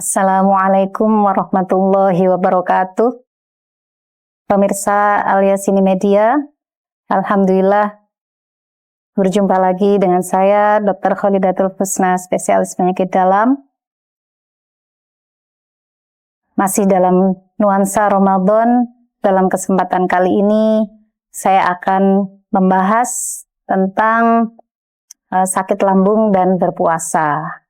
Assalamualaikum warahmatullahi wabarakatuh. Pemirsa Al-Yasini Media, alhamdulillah berjumpa lagi dengan saya Dr. Kholidatul Husna, spesialis penyakit dalam. Masih dalam nuansa Ramadan, dalam kesempatan kali ini saya akan membahas tentang sakit lambung dan berpuasa.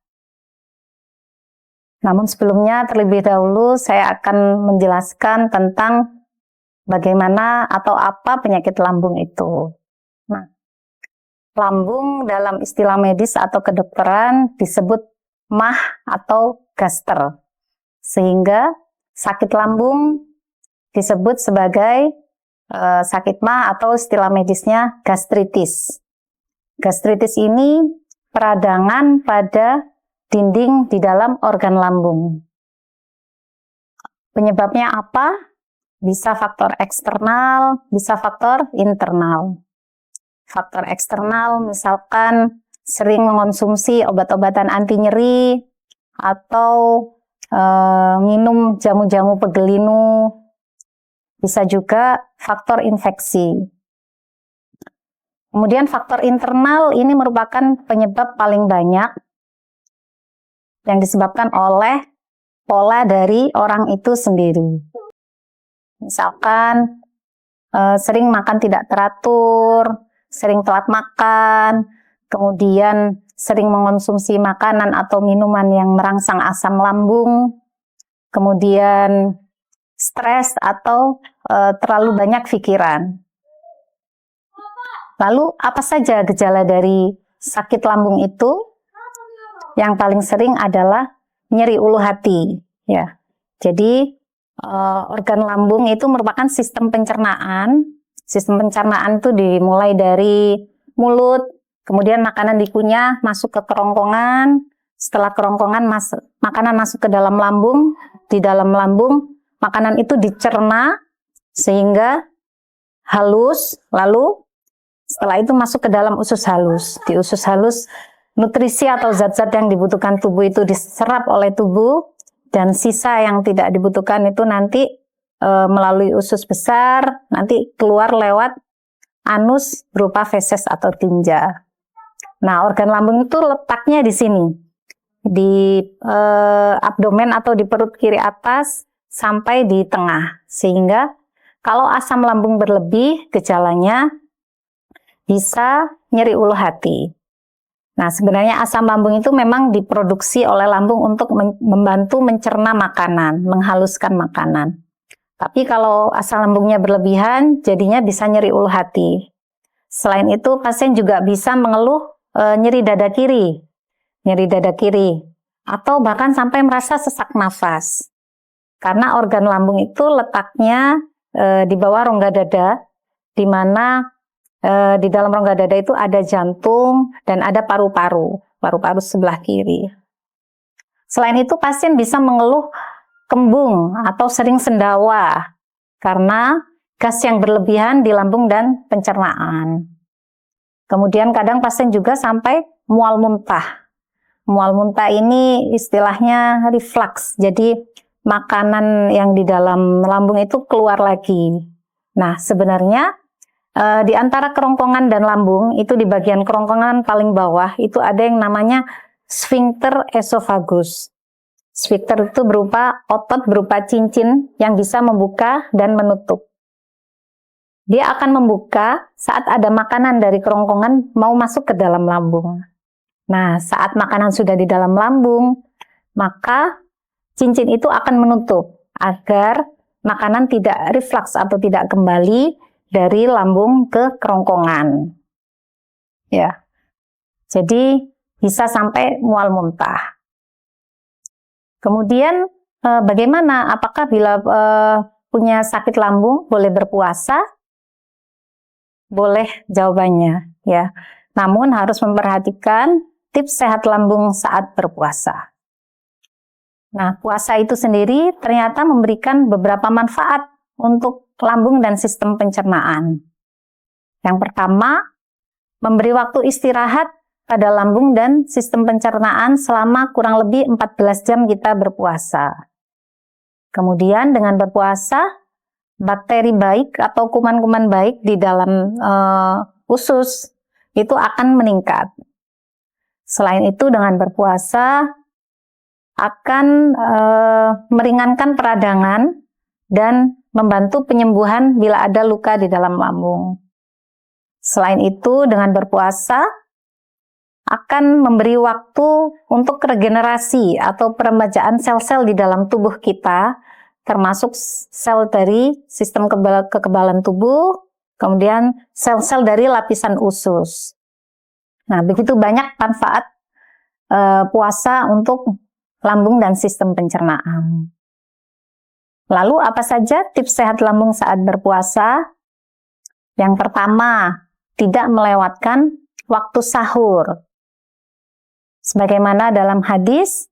Namun sebelumnya terlebih dahulu saya akan menjelaskan tentang bagaimana atau apa penyakit lambung itu. Nah, lambung dalam istilah medis atau kedokteran disebut mah atau gaster. Sehingga sakit lambung disebut sebagai sakit mah atau istilah medisnya gastritis. Gastritis ini peradangan pada dinding di dalam organ lambung. Penyebabnya apa? Bisa faktor eksternal, bisa faktor internal. Faktor eksternal misalkan sering mengonsumsi obat-obatan anti nyeri atau minum jamu-jamu pegelinu. Bisa juga faktor infeksi. Kemudian faktor internal ini merupakan penyebab paling banyak yang disebabkan oleh pola dari orang itu sendiri. Misalkan sering makan tidak teratur, sering telat makan, kemudian sering mengonsumsi makanan atau minuman yang merangsang asam lambung, kemudian stres atau terlalu banyak pikiran. Lalu apa saja gejala dari sakit lambung itu? Yang paling sering adalah nyeri ulu hati, ya. Jadi organ lambung itu merupakan sistem pencernaan. Sistem pencernaan itu dimulai dari mulut, kemudian makanan dikunyah masuk ke kerongkongan. Setelah kerongkongan makanan masuk ke dalam lambung. Di dalam lambung makanan itu dicerna sehingga halus. Lalu setelah itu masuk ke dalam usus halus. Di usus halus nutrisi atau zat-zat yang dibutuhkan tubuh itu diserap oleh tubuh, dan sisa yang tidak dibutuhkan itu nanti melalui usus besar, nanti keluar lewat anus berupa feses atau tinja. Nah, organ lambung itu letaknya di sini, di abdomen atau di perut kiri atas sampai di tengah. Sehingga kalau asam lambung berlebih, gejalanya bisa nyeri ulu hati. Nah, sebenarnya asam lambung itu memang diproduksi oleh lambung untuk membantu mencerna makanan, menghaluskan makanan. Tapi kalau asam lambungnya berlebihan, jadinya bisa nyeri ulu hati. Selain itu, pasien juga bisa mengeluh nyeri dada kiri, atau bahkan sampai merasa sesak nafas. Karena organ lambung itu letaknya di bawah rongga dada, di mana di dalam rongga dada itu ada jantung dan ada paru-paru sebelah kiri. Selain itu, pasien bisa mengeluh kembung atau sering sendawa karena gas yang berlebihan di lambung dan pencernaan. Kemudian kadang pasien juga sampai mual muntah. Mual muntah ini istilahnya reflux, jadi makanan yang di dalam lambung itu keluar lagi. Nah, sebenarnya di antara kerongkongan dan lambung, itu di bagian kerongkongan paling bawah, itu ada yang namanya sphincter esophagus. Sphincter itu berupa otot berupa cincin yang bisa membuka dan menutup. Dia akan membuka saat ada makanan dari kerongkongan mau masuk ke dalam lambung. Nah, saat makanan sudah di dalam lambung, maka cincin itu akan menutup agar makanan tidak reflux atau tidak kembali dari lambung ke kerongkongan. Ya. Jadi bisa sampai mual muntah. Kemudian bagaimana, apakah bila punya sakit lambung boleh berpuasa? Boleh jawabannya, ya. Namun harus memperhatikan tips sehat lambung saat berpuasa. Nah, puasa itu sendiri ternyata memberikan beberapa manfaat untuk lambung dan sistem pencernaan. Yang pertama, memberi waktu istirahat pada lambung dan sistem pencernaan selama kurang lebih 14 jam kita berpuasa. Kemudian dengan berpuasa, bakteri baik atau kuman-kuman baik di dalam usus itu akan meningkat. Selain itu dengan berpuasa akan meringankan peradangan dan membantu penyembuhan bila ada luka di dalam lambung. Selain itu dengan berpuasa akan memberi waktu untuk regenerasi atau peremajaan sel-sel di dalam tubuh kita, termasuk sel dari sistem kekebalan tubuh, kemudian sel-sel dari lapisan usus. Nah, begitu banyak manfaat puasa untuk lambung dan sistem pencernaan. Lalu apa saja tips sehat lambung saat berpuasa? Yang pertama, tidak melewatkan waktu sahur. Sebagaimana dalam hadis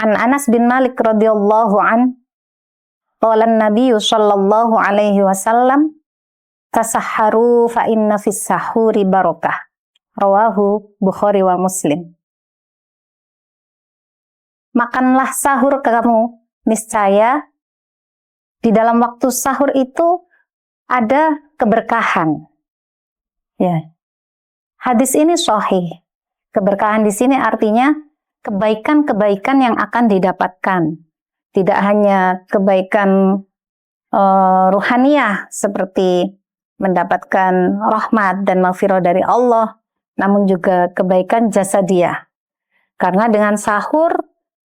an Anas bin Malik radhiyallahu an, qala an-nabiy sallallahu alaihi wasallam, tasahharu fa inna fis sahuri barakah. Rawahu Bukhari wa Muslim. Makanlah sahur kamu, niscaya di dalam waktu sahur itu ada keberkahan. Ya. Hadis ini sahih. Keberkahan di sini artinya kebaikan-kebaikan yang akan didapatkan. Tidak hanya kebaikan ruhaniyah seperti mendapatkan rahmat dan maghfirah dari Allah, namun juga kebaikan jasadiyah. Karena dengan sahur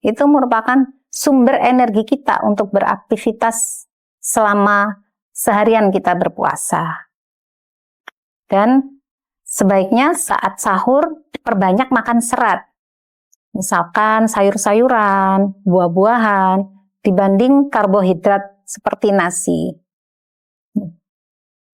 itu merupakan sumber energi kita untuk beraktivitas selama seharian kita berpuasa. Dan sebaiknya saat sahur perbanyak makan serat. Misalkan sayur-sayuran, buah-buahan, dibanding karbohidrat seperti nasi.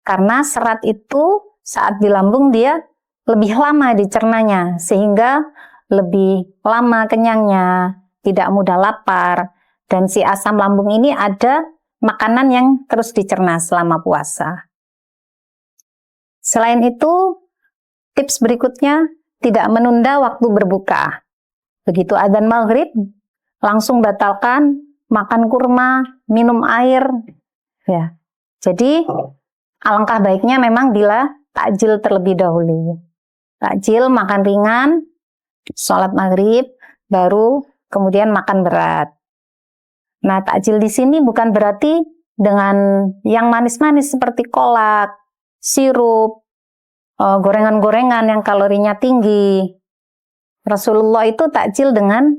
Karena serat itu saat di lambung dia lebih lama dicernanya, sehingga lebih lama kenyangnya, tidak mudah lapar, dan si asam lambung ini ada makanan yang terus dicerna selama puasa. Selain itu, tips berikutnya, tidak menunda waktu berbuka. Begitu adzan maghrib, langsung batalkan makan kurma, minum air. Ya. Jadi, alangkah baiknya memang bila takjil terlebih dahulu. Takjil, makan ringan, sholat maghrib, baru kemudian makan berat. Nah, takjil di sini bukan berarti dengan yang manis-manis seperti kolak, sirup, gorengan-gorengan yang kalorinya tinggi. Rasulullah itu takjil dengan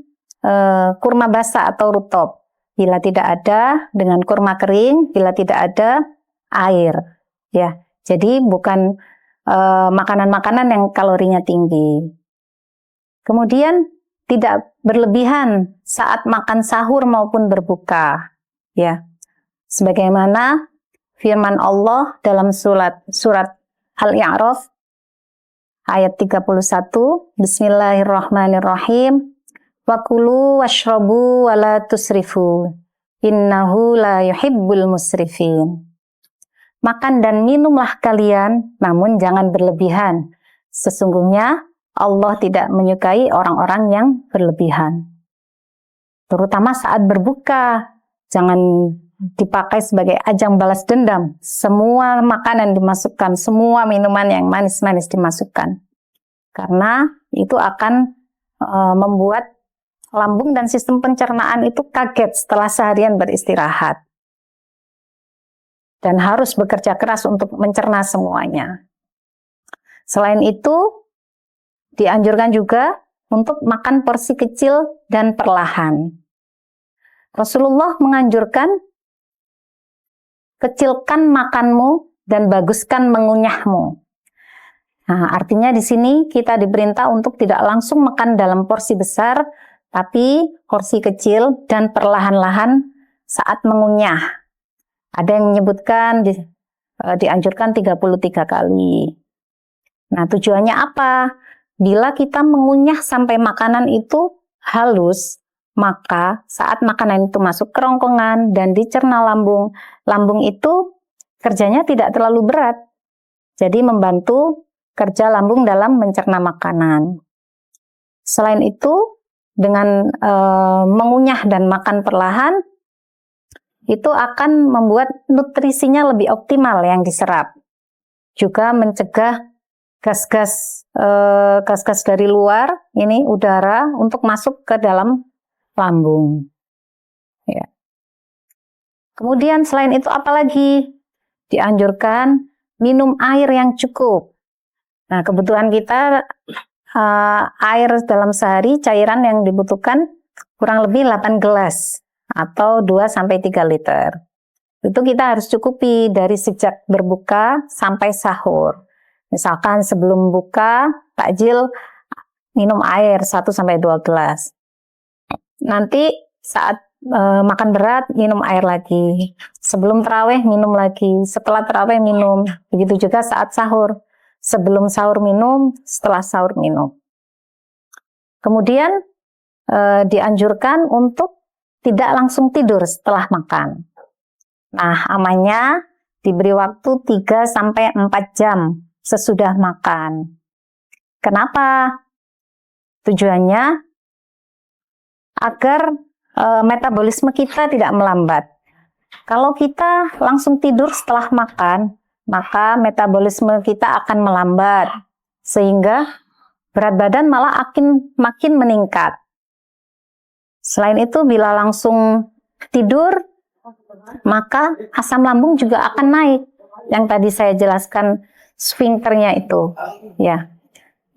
kurma basah atau rutop. Bila tidak ada, dengan kurma kering, bila tidak ada, air. Ya, jadi bukan makanan-makanan yang kalorinya tinggi. Kemudian tidak berlebihan saat makan sahur maupun berbuka. Ya, sebagaimana firman Allah dalam surat Al-A'raf ayat 31, Bismillahirrahmanirrahim, wa kulu washrabu wa la tusrifu, innahu la yuhibbul musrifin. Makan dan minumlah kalian, namun jangan berlebihan. Sesungguhnya Allah tidak menyukai orang-orang yang berlebihan. Terutama saat berbuka, jangan dipakai sebagai ajang balas dendam. Semua makanan dimasukkan, semua minuman yang manis-manis dimasukkan. Karena itu akan membuat lambung dan sistem pencernaan itu kaget setelah seharian beristirahat. Dan harus bekerja keras untuk mencerna semuanya. Selain itu, dianjurkan juga untuk makan porsi kecil dan perlahan. Rasulullah menganjurkan, kecilkan makanmu dan baguskan mengunyahmu. Nah, artinya di sini kita diperintah untuk tidak langsung makan dalam porsi besar, tapi porsi kecil dan perlahan-lahan saat mengunyah. Ada yang menyebutkan dianjurkan 33 kali. Nah, tujuannya apa? Bila kita mengunyah sampai makanan itu halus, maka saat makanan itu masuk kerongkongan dan dicerna lambung, lambung itu kerjanya tidak terlalu berat. Jadi membantu kerja lambung dalam mencerna makanan. Selain itu, dengan mengunyah dan makan perlahan, itu akan membuat nutrisinya lebih optimal yang diserap. Juga mencegah gas-gas dari luar, ini udara, untuk masuk ke dalam lambung. Ya. Kemudian selain itu apalagi? Dianjurkan minum air yang cukup. Nah, kebutuhan kita air dalam sehari, cairan yang dibutuhkan kurang lebih 8 gelas atau 2-3 liter. Itu kita harus cukupi dari sejak berbuka sampai sahur. Misalkan sebelum buka, takjil, minum air 1-2 gelas. Nanti saat makan berat, minum air lagi. Sebelum tarawih, minum lagi. Setelah tarawih, minum. Begitu juga saat sahur. Sebelum sahur minum, setelah sahur minum. Kemudian dianjurkan untuk tidak langsung tidur setelah makan. Nah, amannya diberi waktu 3-4 jam sesudah makan. Kenapa? Tujuannya agar metabolisme kita tidak melambat. Kalau kita langsung tidur setelah makan, maka metabolisme kita akan melambat, sehingga berat badan malah makin meningkat. Selain itu, bila langsung tidur, maka asam lambung juga akan naik. Yang tadi saya jelaskan sphincternya itu, ya.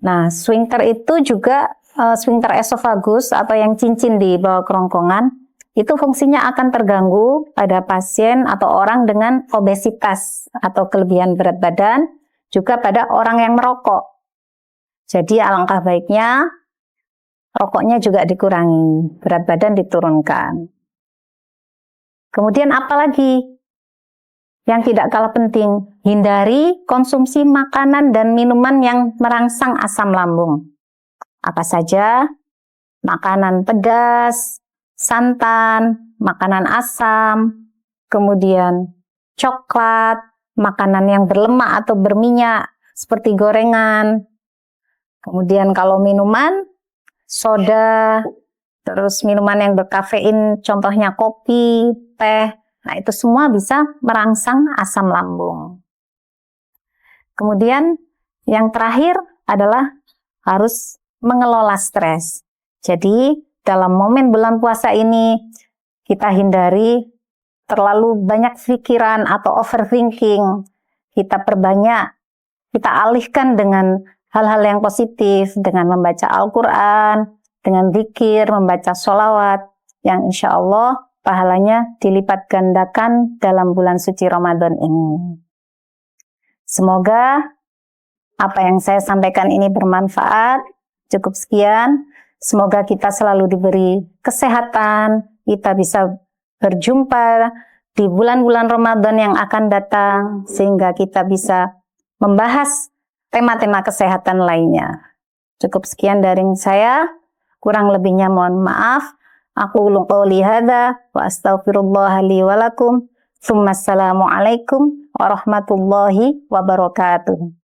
Nah, sphincter itu juga sphincter esofagus atau yang cincin di bawah kerongkongan, itu fungsinya akan terganggu pada pasien atau orang dengan obesitas atau kelebihan berat badan, juga pada orang yang merokok. Jadi alangkah baiknya rokoknya juga dikurangi, berat badan diturunkan. Kemudian apalagi yang tidak kalah penting, hindari konsumsi makanan dan minuman yang merangsang asam lambung. Apa saja? Makanan pedas, santan, makanan asam, kemudian coklat, makanan yang berlemak atau berminyak seperti gorengan. Kemudian kalau minuman, soda, terus minuman yang berkafein, contohnya kopi, teh. Nah, itu semua bisa merangsang asam lambung. Kemudian yang terakhir adalah harus mengelola stres. Jadi dalam momen bulan puasa ini kita hindari terlalu banyak pikiran atau overthinking. Kita perbanyak, kita alihkan dengan hal-hal yang positif, dengan membaca Al-Quran, dengan zikir, membaca sholawat, yang insya Allah pahalanya dilipat gandakan dalam bulan suci Ramadan ini. Semoga apa yang saya sampaikan ini bermanfaat. Cukup sekian. Semoga kita selalu diberi kesehatan, kita bisa berjumpa di bulan-bulan Ramadan yang akan datang, sehingga kita bisa membahas tema-tema kesehatan lainnya. Cukup sekian dari saya, kurang lebihnya mohon maaf. Aku ulung qouli hadza wa astaghfirullah li wa lakum. Assalamualaikum warahmatullahi wabarakatuh.